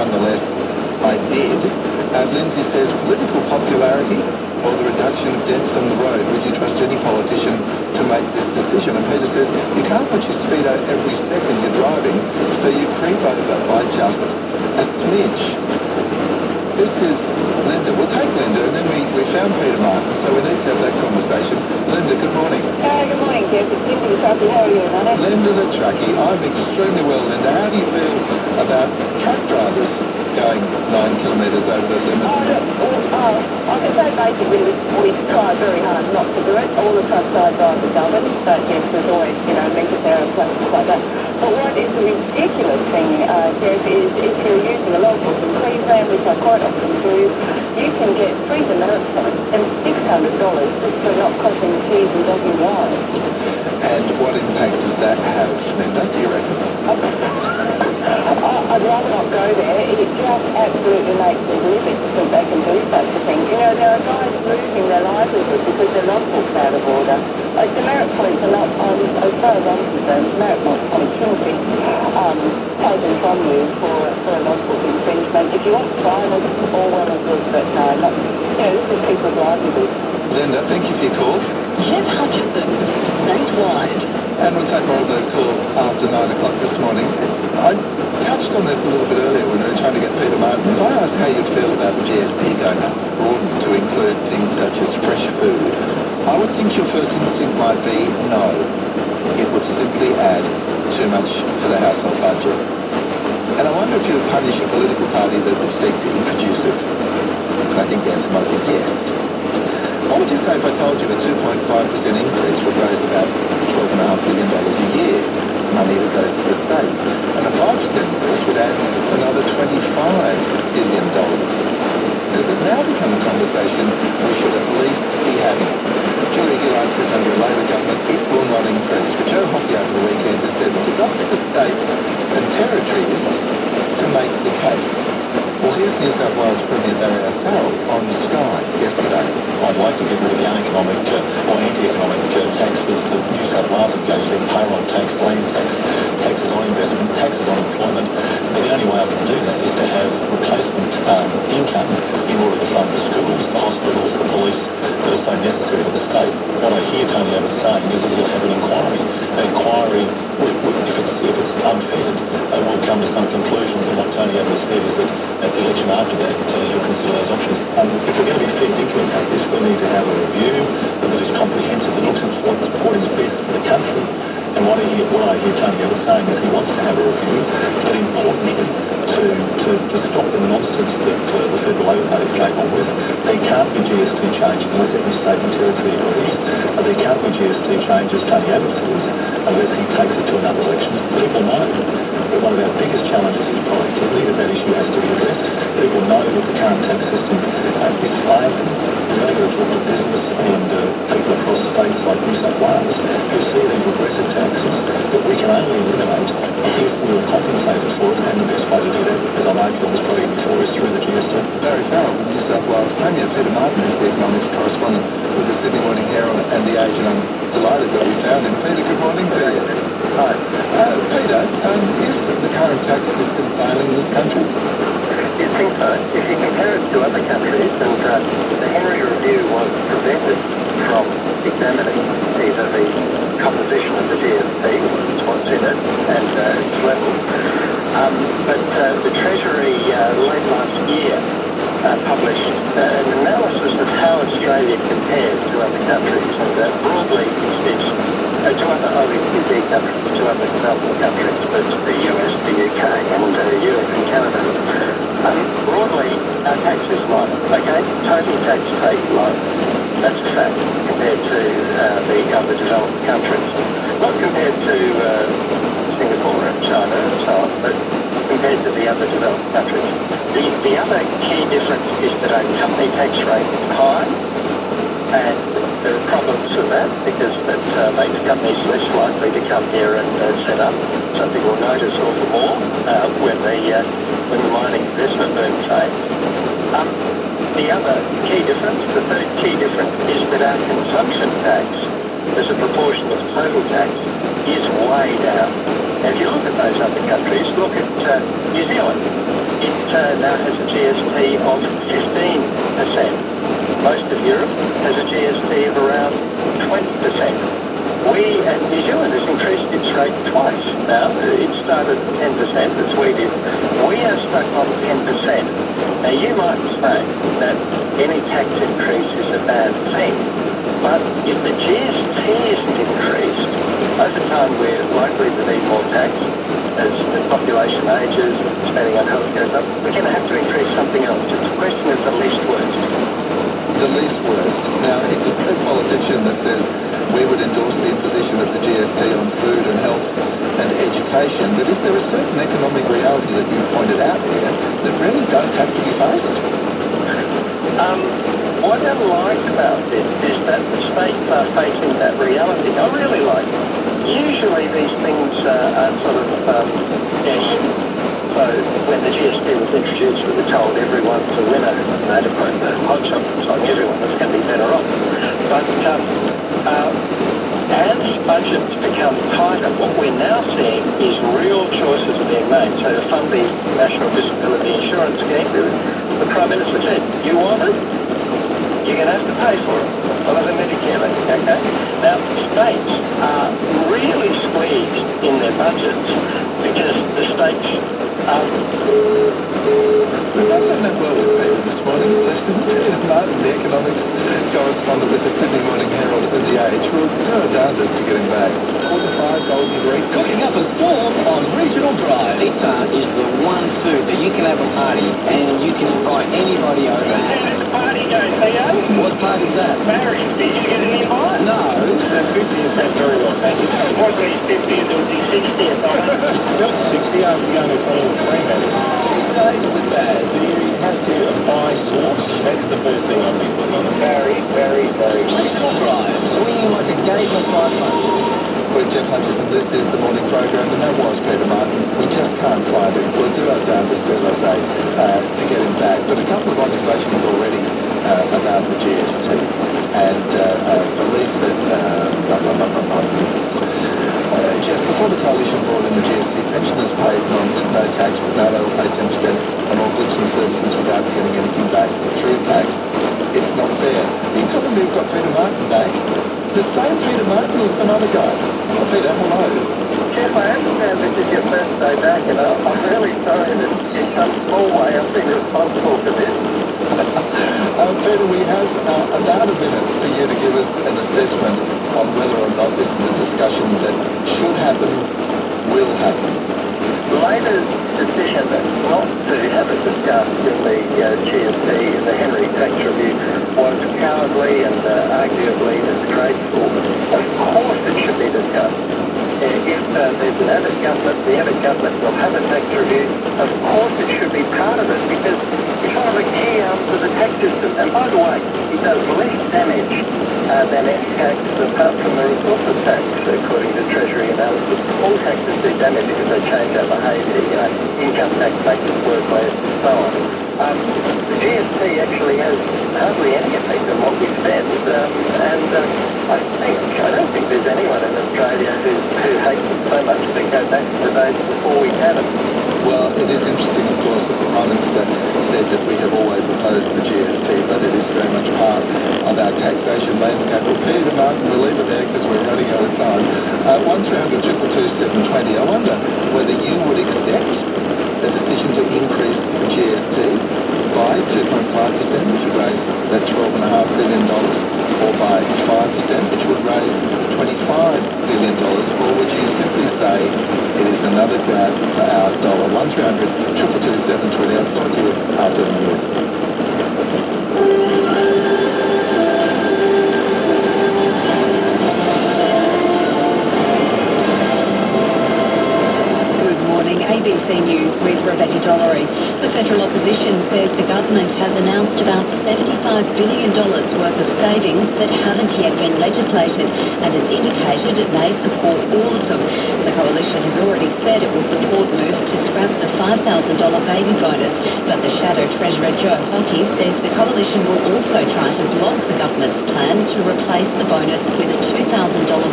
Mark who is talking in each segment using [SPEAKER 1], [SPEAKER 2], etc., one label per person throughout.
[SPEAKER 1] nonetheless, I did. Lindsay says, political popularity or the reduction of deaths on the road? Would you trust any politician to make this decision? And Peter says, you can't put your speedo every second you're driving, so you creep over by just a smidge. This is Linda. We'll take Linda, and then we found Peter Martin, so we need to have that conversation. Linda, good morning.
[SPEAKER 2] Good morning, Jeff. It's Linda the Truckie. How are you, Nana?
[SPEAKER 1] Linda the Truckie. I'm extremely well, Linda. How do you feel about truck drivers going 9 kilometres over the limit?
[SPEAKER 2] I can say basically we try very hard not to do it. All the truck side drivers do it, but yes, there's always, meters there and places like that. But what is the ridiculous thing, Jeff, is if you're using a logbook in Queensland, which I quite often do, you can get 3 demerit points and $600 just for not crossing the T's and dotting Y's.
[SPEAKER 1] And what impact does that have, Linda, do you reckon?
[SPEAKER 2] I'd rather not go there. It just absolutely makes them livid to think they can do such a thing. There are guys losing their livelihood because their logbooks out of order. Demerit points are not, as far as I'm concerned, demerit points shouldn't be taken from you for a logbook infringement. If you want to try them, all well and good, but no, not, this is people's livelihood.
[SPEAKER 1] Linda, thank you for your call.
[SPEAKER 3] Jeff Hutchison, statewide.
[SPEAKER 1] And we'll take more of those calls after 9 o'clock this morning. I touched on this a little bit earlier when we were trying to get Peter Martin. If I asked how you feel about the GST going up, broadened to include things such as fresh food, I would think your first instinct might be no. It would simply add too much to the household budget. And I wonder if you would punish a political party that would seek to introduce it. And I think the answer might be yes. What would you say if I told you a 2.5% increase would raise about $12.5 billion a year, money that goes to the states, and a 5% increase would add another $25 billion? Does it now become a conversation we should at least be having? Julia Gillard says under a Labor government it will not increase. But Joe Hockey over the weekend has said, look, it's up to the states and territories to make the case. Well, here's New South Wales Premier Barry O'Farrell on Sky yesterday.
[SPEAKER 4] I'd like to get rid of the uneconomic or anti-economic taxes that New South Wales engages in: payroll tax, land tax, taxes on investment, taxes on employment. But the only way I can do that is to have replacement income in order to fund the schools, the hospitals, the police that are so necessary to the state. What I hear Tony Abbott saying is that he'll have an inquiry. An inquiry, if it's unfettered, will come to some conclusions. And what Tony Abbott said is that at the election after that, he'll consider those options. If we're going to be fair thinking about this, we need to have a review that is comprehensive, that looks at what is best for the country. And what I hear Tony Abbott saying is he wants to have a review, but importantly, to stop the nonsense that the Federal Labor Party came on with. There can't be GST changes unless every state and territory agrees. There can't be GST changes, Tony Abbott says, unless he takes it to another election. People know that one of our biggest challenges is productivity, that issue has to be addressed. People know that the current tax system is failing. We've only got to talk to business and people across states like New South Wales who see these regressive taxes that we can only eliminate if we were compensated for it, and the best way to do that, as I'm arguing this probably before, is through the GST.
[SPEAKER 1] Barry Farrell, New South Wales Premier. Peter Martin is the economics correspondent with the Sydney Morning Herald and The Age, and I'm delighted that we found him. Peter, good morning to you.
[SPEAKER 5] Hi.
[SPEAKER 1] Peter, is the current tax system failing in this country?
[SPEAKER 5] You'd think so. If you compare it to other countries, and the Henry Review was prevented from examining either the composition of the GST, what's in it, and its level. But the Treasury late last year published an analysis of how Australia compares to other countries, and broadly it's to other OECD countries, to other developing countries, but the US, the UK, and Europe and Canada. Broadly, our tax is low, okay? Total tax paid low. That's a fact compared to the other developed countries. Not compared to Singapore and China and so on, but compared to the other developed countries. The other key difference is that our company tax rate is high, and there are problems with that because that makes companies less likely to come here and set up. So people notice all the more when the mining investment boom fades. The other key difference, the third key difference, is that our consumption tax as a proportion of total tax is way down. And if you look at those other countries, look at New Zealand. It now has a GST of 15%. Most of Europe has a GST of around 20%. New Zealand has increased its rate twice now. It started at 10%, as we did. We are stuck on 10%. Now, you might say that any tax increase is a bad thing, but if the GST isn't increased, over time we're likely to need more tax. As the population ages, spending on health goes up, we're going to have to increase something else. It's a question of the least worst.
[SPEAKER 1] The least worst. Now, it's a politician that says we would endorse the imposition of the GST on food and health and education, but is there a certain economic reality that you pointed out there that really does have to be faced?
[SPEAKER 5] What I like about this is that the states are facing that reality. I really like it. Usually these things are sort of guessed. So when the GST was introduced, we were told everyone's a winner. To quote the Hot Chocolate song, everyone was going to be better off. But as budgets become tighter, what we're now seeing is real choices are being made. So to fund the National Disability Insurance Scheme, the Prime Minister said, you want it? You're going to have to pay for it. Well, as a Medicare, okay? Now, states are really squeezed in their budgets because the states are...
[SPEAKER 1] We've not done that well with Peter this morning. Listen to Peter Martin, the economics correspondent with the Sydney Morning Herald and The Age. We'll do our darndest to get him back. 45 Golden Green, cooking up a storm on Regional Drive.
[SPEAKER 6] Pizza is the one food that you can have a party and you can invite anybody over.
[SPEAKER 5] There's a party going, Theo.
[SPEAKER 6] What party's that?
[SPEAKER 5] Barry, did you get an invite?
[SPEAKER 6] No.
[SPEAKER 5] 50th, that's very well, thank you. It wasn't his 50th, it was his 60th,
[SPEAKER 4] Not 60 after going to Holland Track.
[SPEAKER 1] Tuesdays with Dad.
[SPEAKER 4] So you have to buy sauce. That's the first thing I'll be putting on.
[SPEAKER 5] Very, very, very.
[SPEAKER 1] Regional Drive.
[SPEAKER 6] Swinging like a gate in a cyclone.
[SPEAKER 1] We're Jeff Hutchison, this is the morning program, and that was Peter Martin. We just can't find him. We'll do our darndest, as I say, to get him back. But a couple of observations already about the GST, and belief that... Jeff, before the coalition brought in the GST, pensioners paid no tax, but now they will pay 10% on all goods and services without getting anything back through tax. It's not fair. Are you telling me we've got Peter Martin back? The same Peter Martin or some other guy? Oh, Peter, hello.
[SPEAKER 5] Jeff, I understand this is your first day back, and I'm really sorry that in some small way I've been responsible for this.
[SPEAKER 1] Peter, we have about a minute for you to give us an assessment on whether or not this is a discussion that should happen, will happen.
[SPEAKER 5] Labor's decision not to have it discussed in the GST, the Henry tax review, was cowardly and arguably disgraceful. Of course it should be discussed. If there's an added government, the added government will have a tax review. Of course it should be part of it because it's one of the key arms of the tax system. And by the way, it does less damage than any tax apart from the resources tax, according to Treasury analysis. All taxes do damage because they change our behaviour. Income tax makes us work less and so on. The GST actually has hardly any effect on what we spend, and I don't think there's anyone in Australia who hates it so much to go back to the days before we had it.
[SPEAKER 1] Well, it is interesting, of course, that the Prime Minister said that we have always opposed the GST, but it is very much part of our taxation landscape. Well, Peter Martin, we'll leave it there because we're running out of time. 1300 222 720. I wonder whether you would accept the decision to increase the GST by 2.5%, which would raise that $12.5 billion, or by 5%, which would raise $25 billion, or would you simply say it is another grab for our dollar? 1300 222 720. I'll talk to you after the news.
[SPEAKER 3] ABC News with Rebecca Dollery. The federal opposition says the government has announced about $75 billion worth of savings that haven't yet been legislated, and has indicated it may support all of them. The coalition has already said it will support moves to scrap the $5,000 baby bonus, but the Shadow Treasurer Joe Hockey says the coalition will also try to block the government's plan to replace the bonus with a $2,000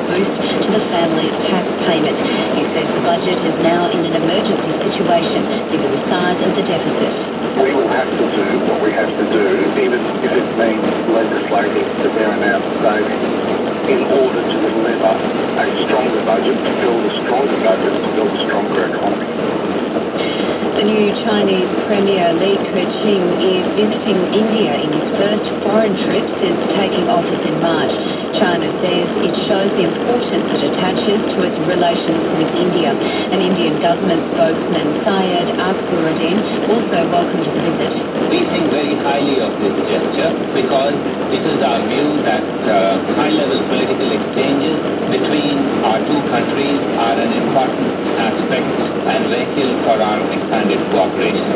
[SPEAKER 3] boost to the family tax payment. He says the budget is now in an emergency situation given the size of the deficit.
[SPEAKER 5] We will have to do what we have to do, even if it means legislating the bare amount of savings, in order to deliver a stronger budget, to build a stronger budget, to build a stronger economy.
[SPEAKER 3] The new Chinese Premier Li Keqiang is visiting India in his first foreign trip since taking office in March. China says it shows the importance it attaches to its relations with India. An Indian government spokesman, Syed Akbaruddin, also welcomed the visit.
[SPEAKER 6] We think very highly of this gesture because it is our view that high-level political exchanges between our two countries are an important aspect and vehicle for our expanded cooperation.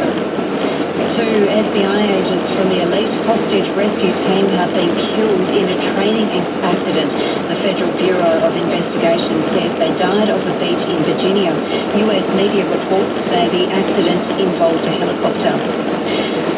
[SPEAKER 3] Two FBI agents from the elite hostage rescue team have been killed in a training accident. The Federal Bureau of Investigation says they died off a beach in Virginia. US media reports say the accident involved a helicopter.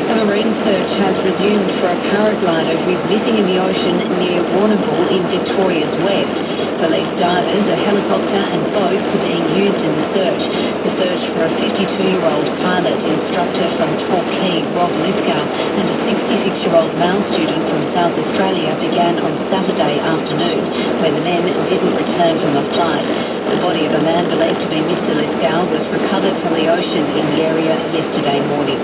[SPEAKER 3] A marine search has resumed for a paraglider who's missing in the ocean near Warrnambool in Victoria's west. Police divers, a helicopter and boats are being used in the search. The search for a 52-year-old pilot instructor from Torquay, Rob Lithgow, and a 66-year-old male student from South Australia began on Saturday afternoon, when the men didn't return from a flight. The body of a man believed to be Mr. Lithgow was recovered from the ocean in the area yesterday morning.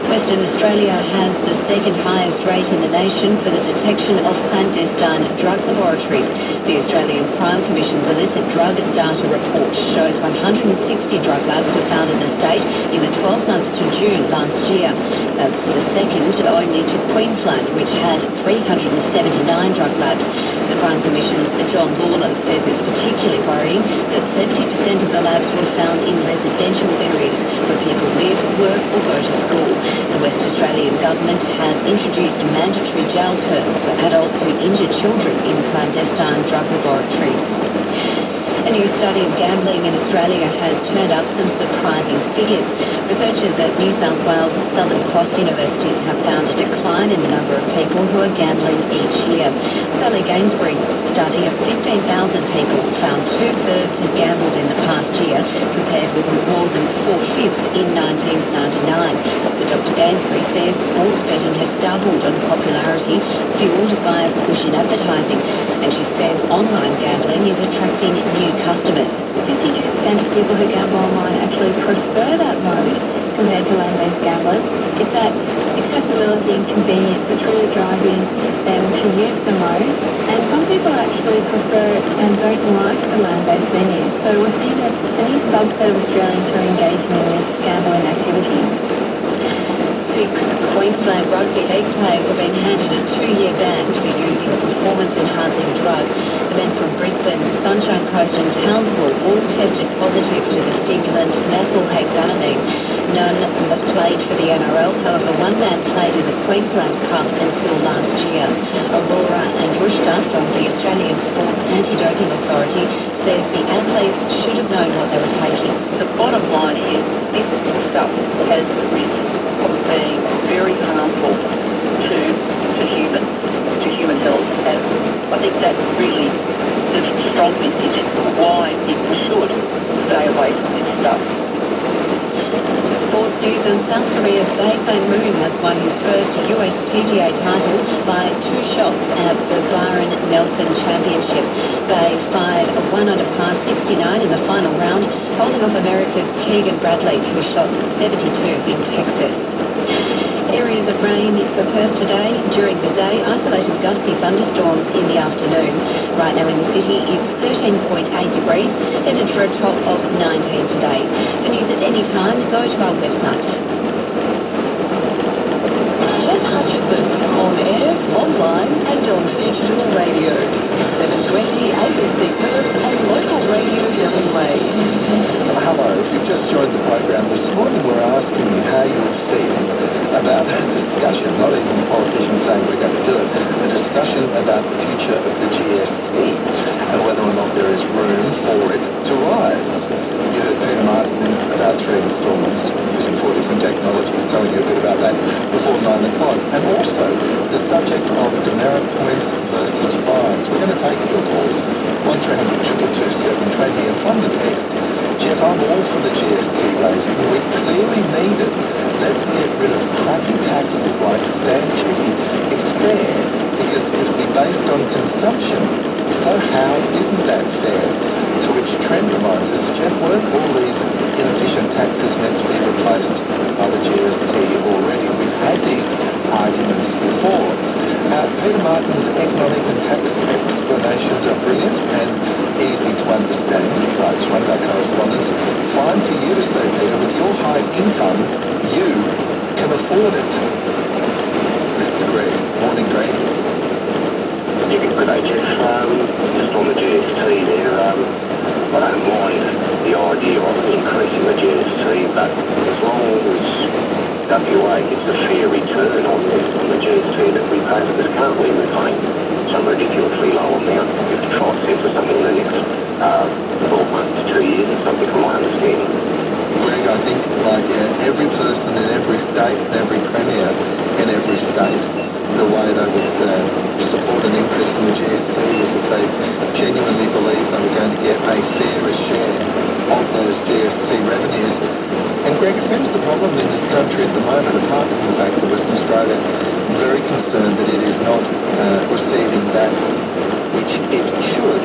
[SPEAKER 3] Western Australia has the second highest rate in the nation for the detection of clandestine drug laboratories. The Australian Crime Commission's illicit drug data report shows 160 drug labs were found in the state in the 12 months to June last year. That's the second only to Queensland, which had 379 drug labs. The Crime Commission's John Lawler says it's particularly worrying that 70% of the labs were found in residential areas where people live, work or go to school. The West Australian Government has introduced mandatory jail terms for adults who injure children in clandestine drug laboratories. A new study of gambling in Australia has turned up some surprising figures. Researchers at New South Wales Southern Cross University have found a decline in the number of people who are gambling each year. Sally Gainsbury's study of 15,000 people found 2/3 had gambled in the past year, compared with more than 4/5 in 1999. But Dr. Gainsbury says sports betting has doubled in popularity, fueled by a push in advertising, and she says online gambling is attracting new customers. 52% of people who gamble online actually prefer that mode compared to land-based gamblers. It's that accessibility and convenience that's really driving them to use the mode. And some people actually prefer and don't like the land-based venues. So we're seeing a new subset of Australians who are engaging in this gambling activity. 6 Queensland Rugby League players have been handed a 2-year ban for using a performance-enhancing drug. The men from Brisbane, Sunshine Coast and Townsville all tested positive to the stimulant methylhexanamine. None have played for the NRL, however one man played in the Queensland Cup until last year. Aurora Andrushka from the Australian Sports Anti-Doping Authority says the athletes should have known what they were taking.
[SPEAKER 2] The bottom line is this stuff has the risk of being very harmful to human health, and I think that's really the strong message why people should stay away from this stuff.
[SPEAKER 3] To sports news, and South Korea's Bae Moon has won his first US PGA title by 2 shots at the Byron Nelson Championship. Bae fired a 1-under par 69 in the final round, holding off America's Keegan Bradley, who shot 72 in Texas. Areas of rain for Perth today. During the day, isolated gusty thunderstorms in the afternoon. Right now in the city, it's 13.8 degrees, headed for a top of 19 today. For news at any time, go to our website.
[SPEAKER 7] Jeff Hutchison, on air, online and on digital radio. 720 ABC Perth and local radio WA.
[SPEAKER 1] Hello, if you've just joined the program this morning, we're asking you how you would feel about a discussion, not even politicians saying we're going to do it, a discussion about the future of the GST and whether or not there is room for it to rise. You heard Peter Martin in about 3 instalments using 4 different technologies, telling you a bit about that before 9 o'clock. And also the subject of demerit points versus fines. We're going to take your calls, 1300 222 720, and from the text, Jeff, I'm all for the GST raising. We clearly need it. Let's get rid of crappy taxes like stamp duty. It's fair because it'll be based on consumption. So how isn't that fair? To which Trent reminds us, Jeff, weren't all these inefficient taxes meant to be replaced by the GST already? We've had these arguments before. Peter Martin's economic and tax explanations are brilliant and easy to understand, writes one of our correspondents. Fine for you to say, Peter, with your high income, you can afford it. This is Greg. Morning, Greg.
[SPEAKER 5] Good day, Jeff. Just on the GST there, I don't mind the idea of increasing the GST, but as long as WA gets a fair return on the GST that we pay, because currently we're paying some ridiculously low amount, 55 cents or something in the next 12 months to 2 years or something from my understanding.
[SPEAKER 1] Greg, I think like every person in every state and every premier in every state, the way they would support an increase in the GST was if they genuinely believed they were going to get a fairer share of those GST revenues. And Greg, it seems the problem in this country at the moment, apart from the fact that Western Australia is very concerned that it is not receiving that which it should,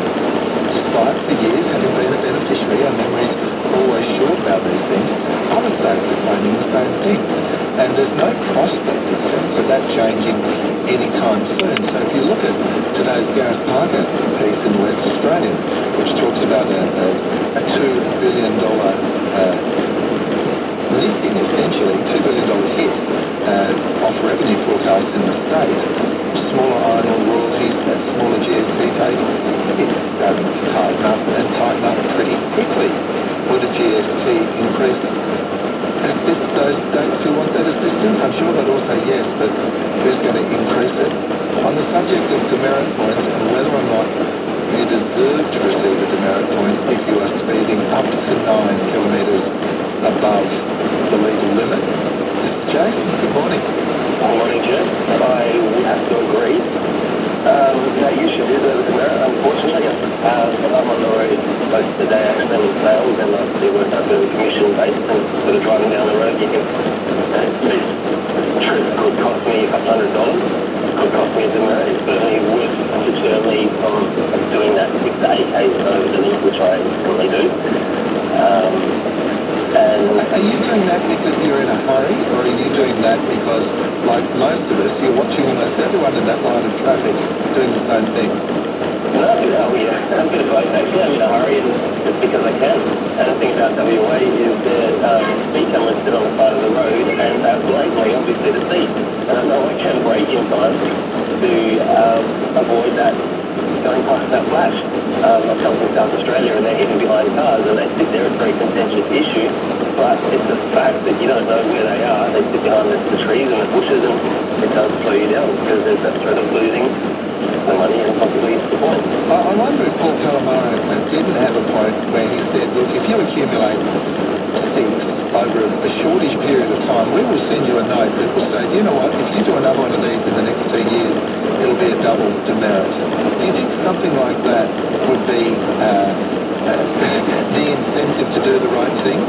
[SPEAKER 1] despite for years having been a beneficiary. Our memories are always short about these things. Other states are claiming the same things. And there's no prospect, it seems, of that changing anytime soon. So if you look at today's Gareth Parker piece in the West Australian, which talks about a $2 billion missing, essentially, $2 billion hit off revenue forecasts in the state, smaller iron ore royalties, that smaller GST take, it's starting to tighten up pretty quickly. Would a GST increase assist those states who want that assistance? I'm sure they'd all say yes, but who's going to increase it? On the subject of demerit points and whether or not you deserve to receive a demerit point if you are speeding up to 9 kilometres above the legal limit. This is Jason. Good morning.
[SPEAKER 5] Good morning, Jeff. I would have to agree. You should deserve a demerit, unfortunately. I'm on the road most of the day accident and sales, and I do work up in commission based, and sort of driving down the road, you can, this trip could cost me a couple $100. Could cost me a demerit. It's certainly worth to deter me from doing that 6 to 8 Ks over the need, which I currently do.
[SPEAKER 1] Are you doing that because you're in a hurry, or are you doing that because, like most of us, you're watching almost everyone in that line of traffic doing the same thing?
[SPEAKER 5] No, yeah, I'm good both. Actually, I'm in a hurry, and it's because I can. And the thing about WA is that speed cameras sit on the side of the road, and they're blatantly obviously to see. And I know I can brake in time to avoid that going past that flash. I've helped in South Australia, and they're hidden behind cars, and they sit there. It's a very contentious issue, but it's the fact that you don't know where they are. They sit behind the trees and the bushes, and it does slow you down because there's that threat of losing the money and possibly the point.
[SPEAKER 1] I wonder if Paul Calamaro didn't have a point where he said, look, if you accumulate 6 over a shortish period of time, we will send you a note that will say, do you know what, if you do another one of these in the next 2 years, it'll be a double demerit. Do you think something like that would be the incentive to do the right thing?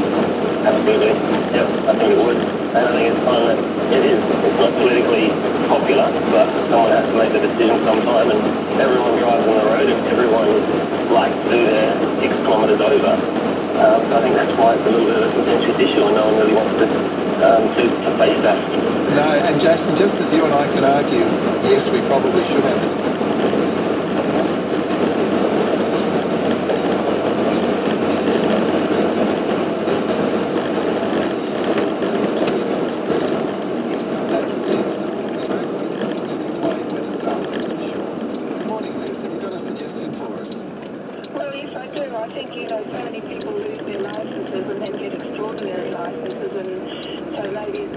[SPEAKER 5] Absolutely. Yep, I think it would. And I think it's fun that it is. It's not politically popular, but someone has to make the decision sometime, and everyone drives on the road and everyone likes to do their 6 kilometres over. So I think that's why it's a little bit of a contentious issue, and no one really wants to face that.
[SPEAKER 1] No, and Jason, just as you and I can argue, yes, we probably should have it.
[SPEAKER 2] Well, yes, I do. I think, so many people lose their licenses, and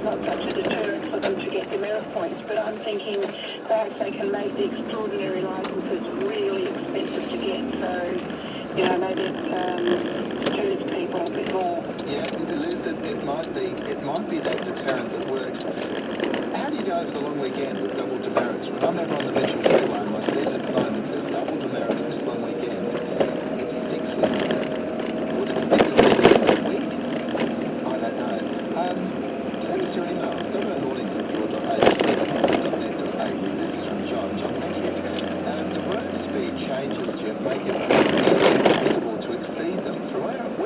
[SPEAKER 2] not such a deterrent for them to get demerit points, but I'm thinking perhaps they can make the extraordinary licences really expensive to get, so, you know, maybe it deters people a bit more.
[SPEAKER 1] Yeah, Liz, it might be that deterrent that works. How do you go over the long weekend with double demerits? When I'm over on the Mitchell Freeway and I see that sign that says double demerits this long weekend, it sticks with me. Would it stick with me this week? I don't know. Send us your emails, www.mornings@your.abc.net.au. This is from John. John, thank you. The road speed changes, Jeff, make it impossible to exceed them. From where I live,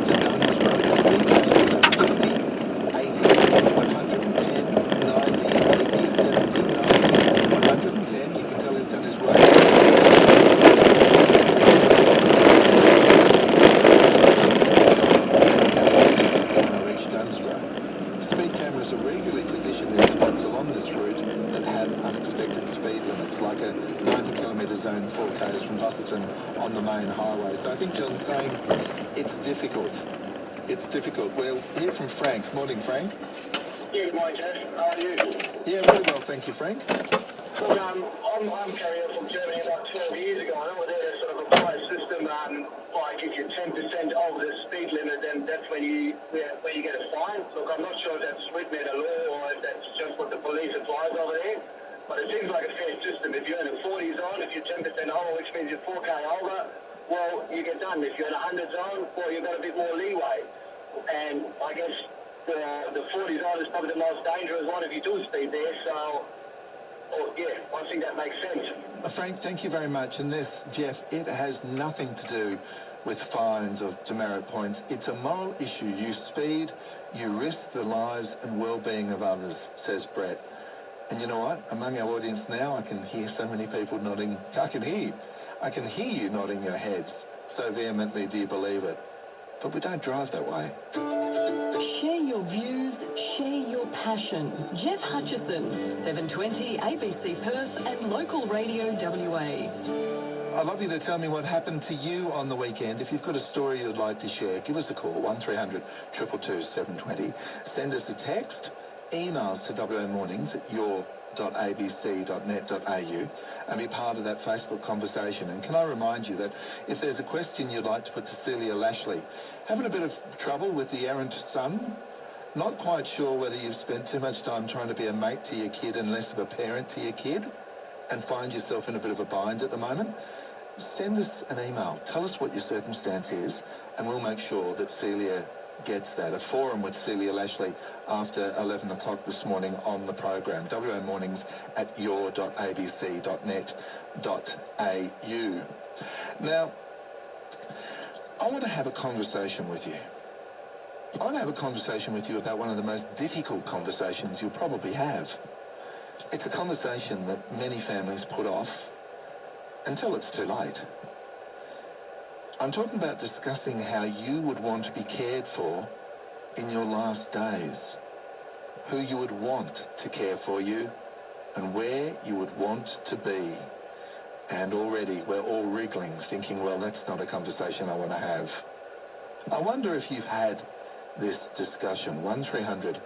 [SPEAKER 1] to Dunn's Road, the speed changes are 50, 80, 110, 90, 80, 70, 90, 110. You can tell he's done his work. When I reach Dunn's Road. Speed cameras are regularly positioned in spots along this route that have unexpected speed limits, like a 90-kilometre zone 4Ks from Busselton on the main highway. So I think John's saying it's difficult. It's difficult. We'll hear from Frank. Morning, Frank.
[SPEAKER 5] Yeah, good morning, Jeff. How are you?
[SPEAKER 1] Yeah, really well, thank you, Frank.
[SPEAKER 5] Look, I'm carrying from Germany about 12 years ago. I know they sort of apply a system, like if you're 10% over the speed limit, then that's when you get a fine. Look, I'm not sure if that's written in a law or if that's just what the police applies over there, but it seems like a fair system. If you're in a 40 zone, if you're 10% over, which means you're 4K over, well, you get done. If you're in a 100 zone, well, you've got a bit more leeway. And I guess the 40 zone is probably the most dangerous one if you do speed there, so... Oh, yeah, I think that makes sense.
[SPEAKER 1] Frank, thank you very much. And this, Jeff, it has nothing to do with fines or demerit points. It's a moral issue. You speed, you risk the lives and well-being of others, says Brett. And you know what? Among our audience now, I can hear so many people nodding. I can hear you nodding your heads. So vehemently do you believe it. But we don't drive that way.
[SPEAKER 7] Share your views, share your passion. Jeff Hutchison, 720 ABC Perth and Local Radio WA.
[SPEAKER 1] I'd love you to tell me what happened to you on the weekend. If you've got a story you'd like to share, give us a call, 1300 222 720. Send us a text, emails to wamornings@your.abc.net.au and be part of that Facebook conversation. And can I remind you that if there's a question you'd like to put to Celia Lashley, having a bit of trouble with the errant son, not quite sure whether you've spent too much time trying to be a mate to your kid and less of a parent to your kid, and find yourself in a bit of a bind at the moment, send us an email. Tell us what your circumstance is, and we'll make sure that Celia gets that. A forum with Celia Lashley after 11 o'clock this morning on the program. wamornings@your.abc.net.au. Now, I want to have a conversation with you. I want to have a conversation with you about one of the most difficult conversations you'll probably have. It's a conversation that many families put off until it's too late. I'm talking about discussing how you would want to be cared for in your last days, who you would want to care for you, and where you would want to be. And already we're all wriggling, thinking, well, that's not a conversation I want to have. I wonder if you've had this discussion. 1300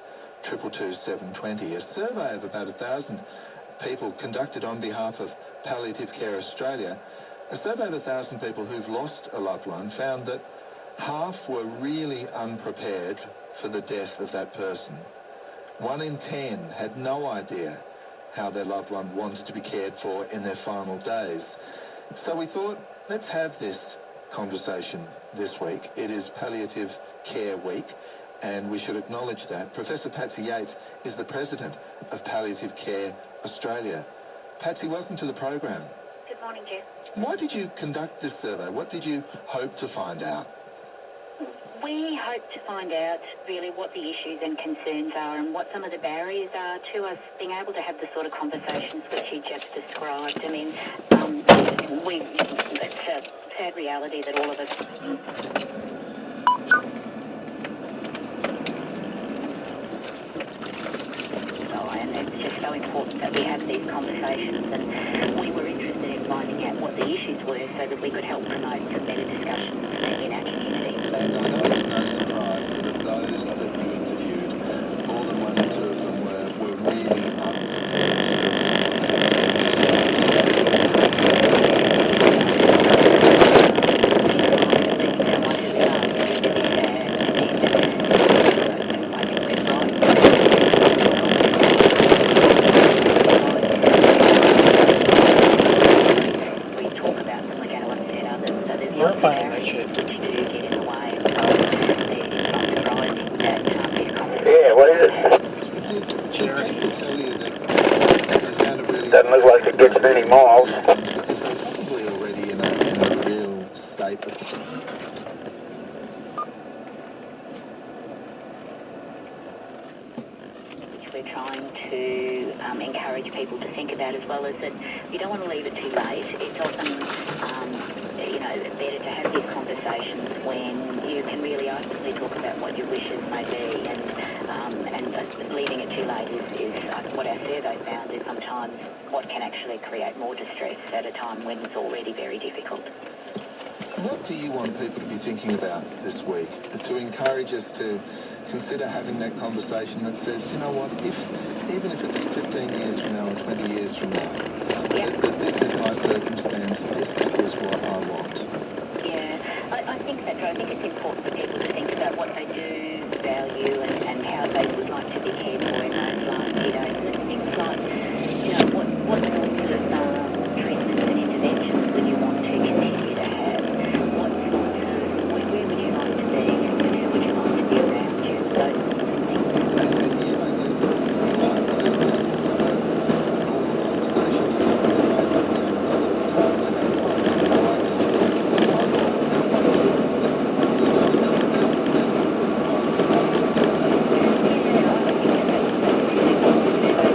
[SPEAKER 1] 222 720. A survey of about 1,000 people conducted on behalf of Palliative Care Australia, a survey of 1,000 people who've lost a loved one found that half were really unprepared for the death of that person. 1 in 10 had no idea how their loved one wanted to be cared for in their final days. So we thought, let's have this conversation this week. It is Palliative Care Week, and we should acknowledge that. Professor Patsy Yates is the president of Palliative Care Australia. Patsy, welcome to the program.
[SPEAKER 8] Good morning, Jeff.
[SPEAKER 1] Why did you conduct this survey? What did you hope to find out?
[SPEAKER 8] We hope to find out really what the issues and concerns are and what some of the barriers are to us being able to have the sort of conversations which you just described. I mean, it's a sad reality that all of us... And it's just so important that we have these conversations, and we were interested in finding out what the issues were so that we could help promote some better discussions in our community.
[SPEAKER 1] And I know it's no surprise that of those that you interviewed,
[SPEAKER 5] Yeah, what is it?
[SPEAKER 1] People tell you that they found it really
[SPEAKER 5] Doesn't look like it gets many miles.
[SPEAKER 1] because they're probably already in a real state of...
[SPEAKER 8] We're trying to encourage people to think about, as well as that you don't want to leave it too late. It's often, better to have these conversations when you can really openly talk about what your wishes may be, and leaving it too late is what our survey found is sometimes what can actually create more distress at a time when it's already very difficult.
[SPEAKER 1] What do you want people to be thinking about this week to encourage us to consider having that conversation that says, you know what, even if it's 15 years from now or 20 years from now, that this is my circumstance, this is what I want?
[SPEAKER 8] Yeah, I think that's right. I think it's important for people to think about what they do value and how they would like to be cared for in those last few days. And it's things like, what sorts of treatments and interventions would you want to continue to have? What sorts of, where would you like to be, and who would you like to be around you? Those sorts of things.
[SPEAKER 1] And I guess you ask those questions in a normal conversation to somebody that might not be able to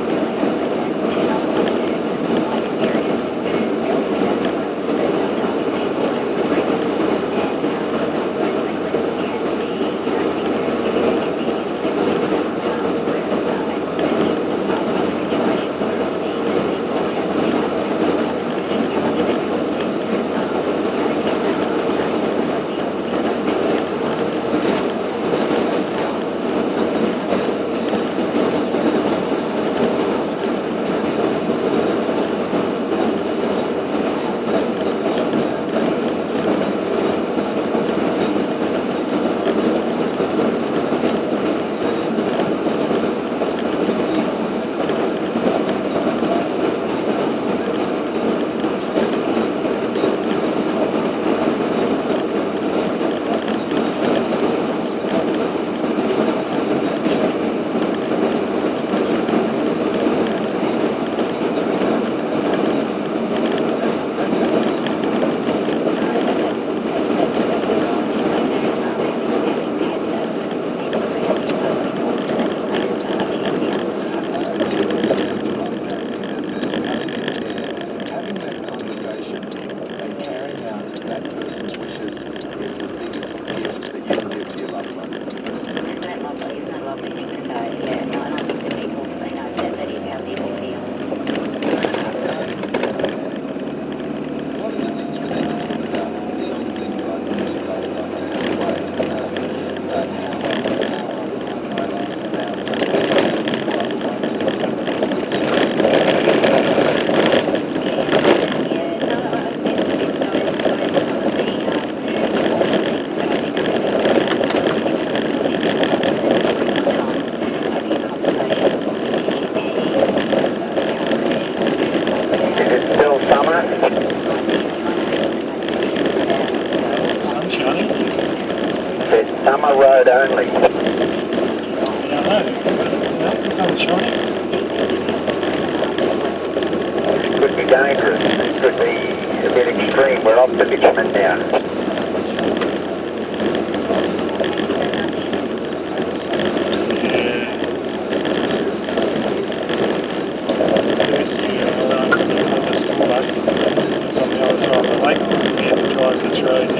[SPEAKER 1] time they have
[SPEAKER 5] summer road only.
[SPEAKER 9] The sun's shining.
[SPEAKER 5] It could be dangerous. It could be a bit extreme. We're off the bitumen now.
[SPEAKER 9] The school bus was on the other side of the lake. We had to drive this road.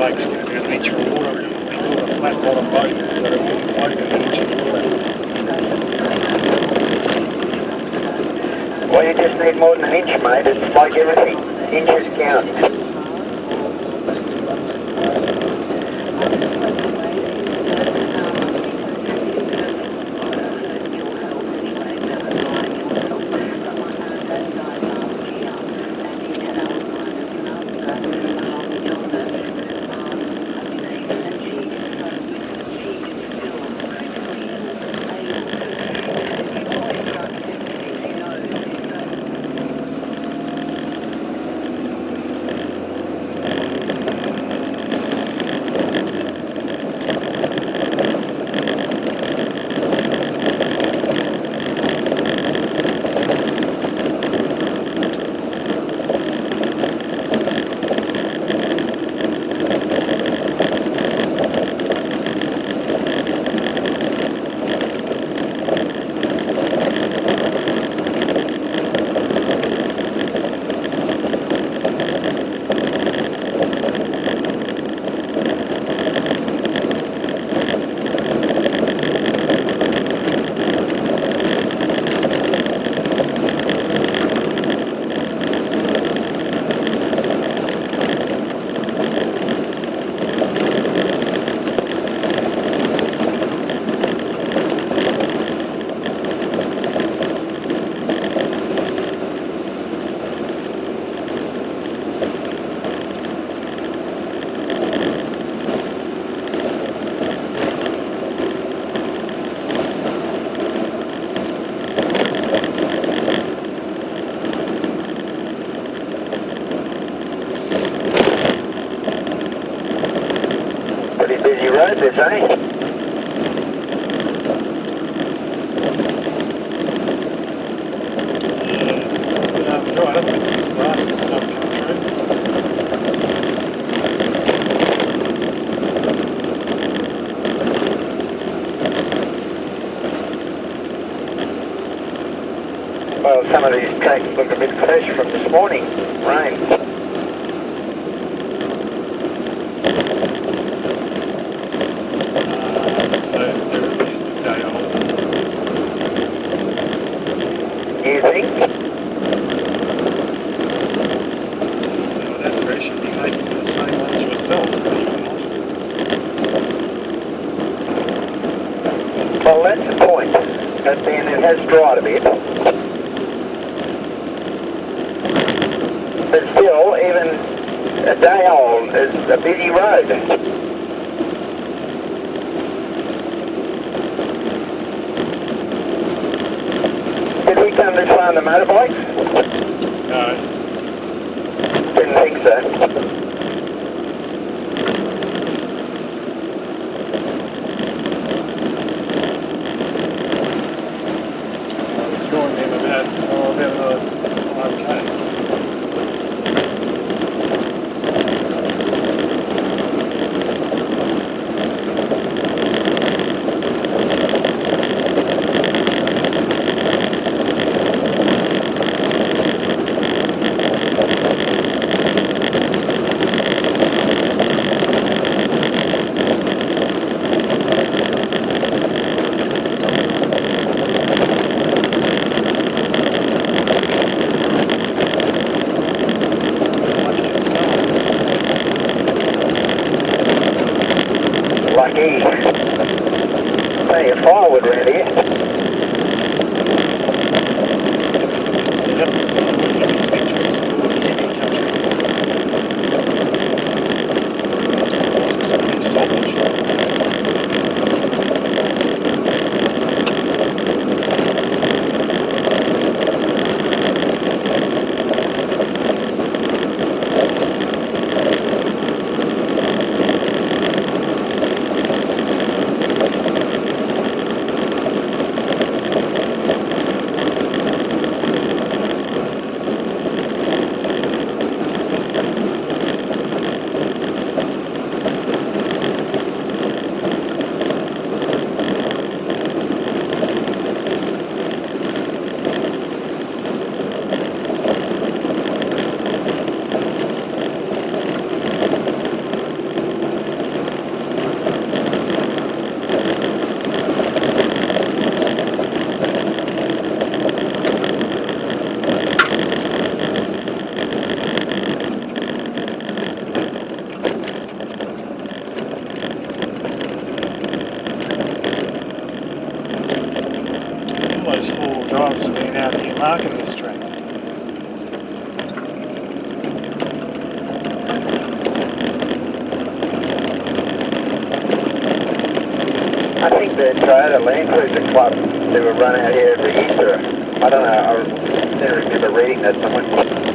[SPEAKER 9] blokes go down an inch of water, we build a flat bottom boat that will float in an inch of water.
[SPEAKER 5] Well, you just need more than an inch, mate. It's like everything. Inches count. Busy road this, eh?
[SPEAKER 9] Right up and since the last one come through.
[SPEAKER 5] Well, some of these tracks look a bit fresh from this morning. Rain.
[SPEAKER 9] So they're at least a day old.
[SPEAKER 5] You think?
[SPEAKER 9] They were that fresh, you'd be making the same ones yourself, believe it or not.
[SPEAKER 5] Well, that's the point. But then it has dried a bit. But still, even a day old is a busy road. Did we come this far on the motorbike?
[SPEAKER 9] No.
[SPEAKER 5] Didn't think so.
[SPEAKER 9] Join them about another 5 k's.
[SPEAKER 5] Lucky. Plenty of firewood around here. the Toyota Land Cruiser Club who were run out here every Easter. I don't know, I don't remember reading that somewhere.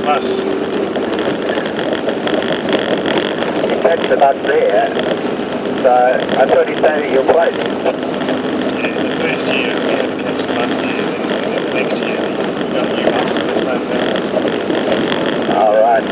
[SPEAKER 9] bus.
[SPEAKER 5] You catch the bus there, so I thought you stayed at your place.
[SPEAKER 9] Yeah, the first year we had to catch the bus there, then the next year we got a new bus and we stayed at our
[SPEAKER 5] All right.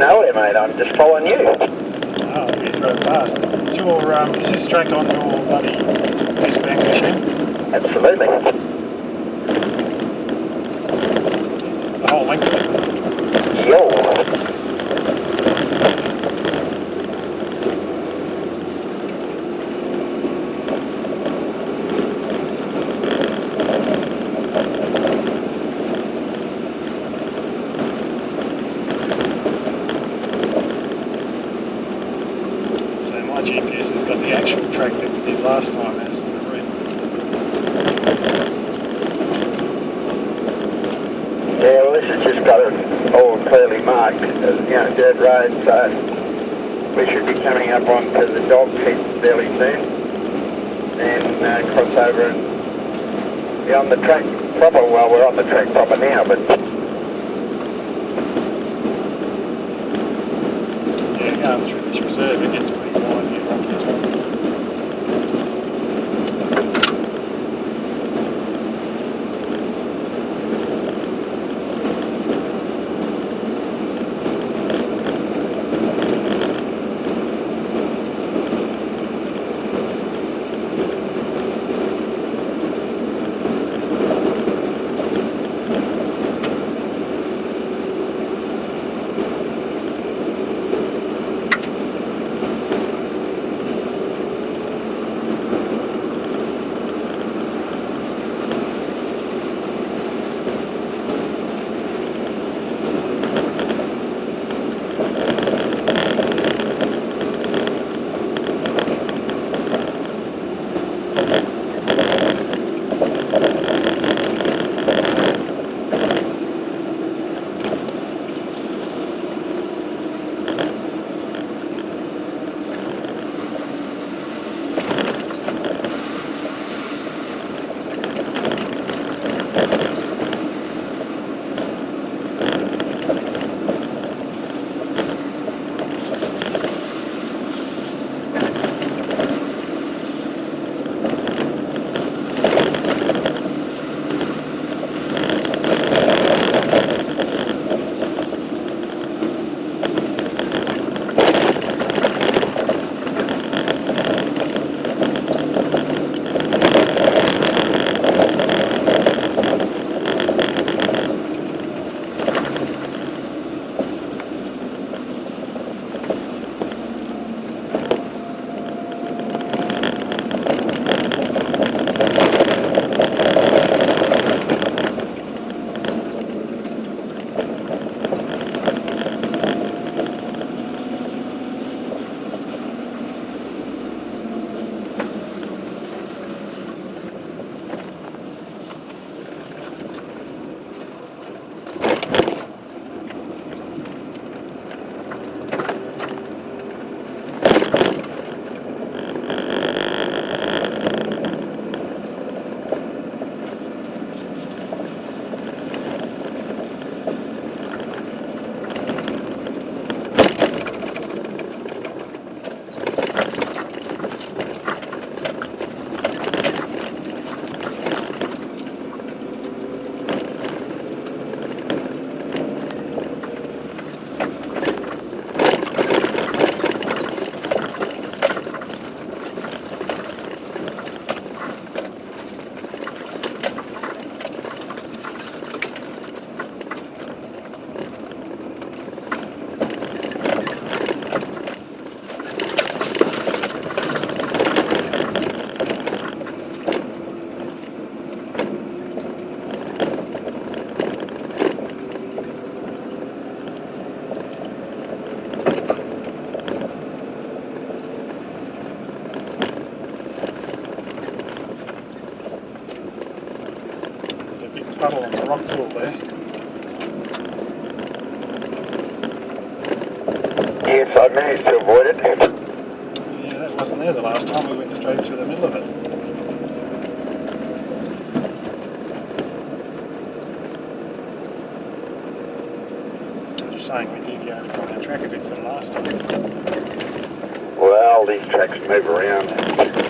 [SPEAKER 5] Nowhere, mate. I'm just following you.
[SPEAKER 9] Oh, you drove past. Is this track on your bloody disc bank machine?
[SPEAKER 5] Absolutely.
[SPEAKER 9] The whole length of it?
[SPEAKER 5] Yo. Yeah, well, this has just got it all clearly marked as, dirt road, so we should be coming up onto the dog pit fairly soon. Then cross over and be on the track proper. Well, we're on the track proper now, but...
[SPEAKER 9] Yeah, going through this reserve, it gets pretty wide here, rocky as well. Puddle on the rock pool there.
[SPEAKER 5] Yes, I managed to avoid it.
[SPEAKER 9] Yeah, that wasn't there the last time. We went straight through the middle of it. Just saying we did go from our track a bit from last time.
[SPEAKER 5] Well, these tracks move around.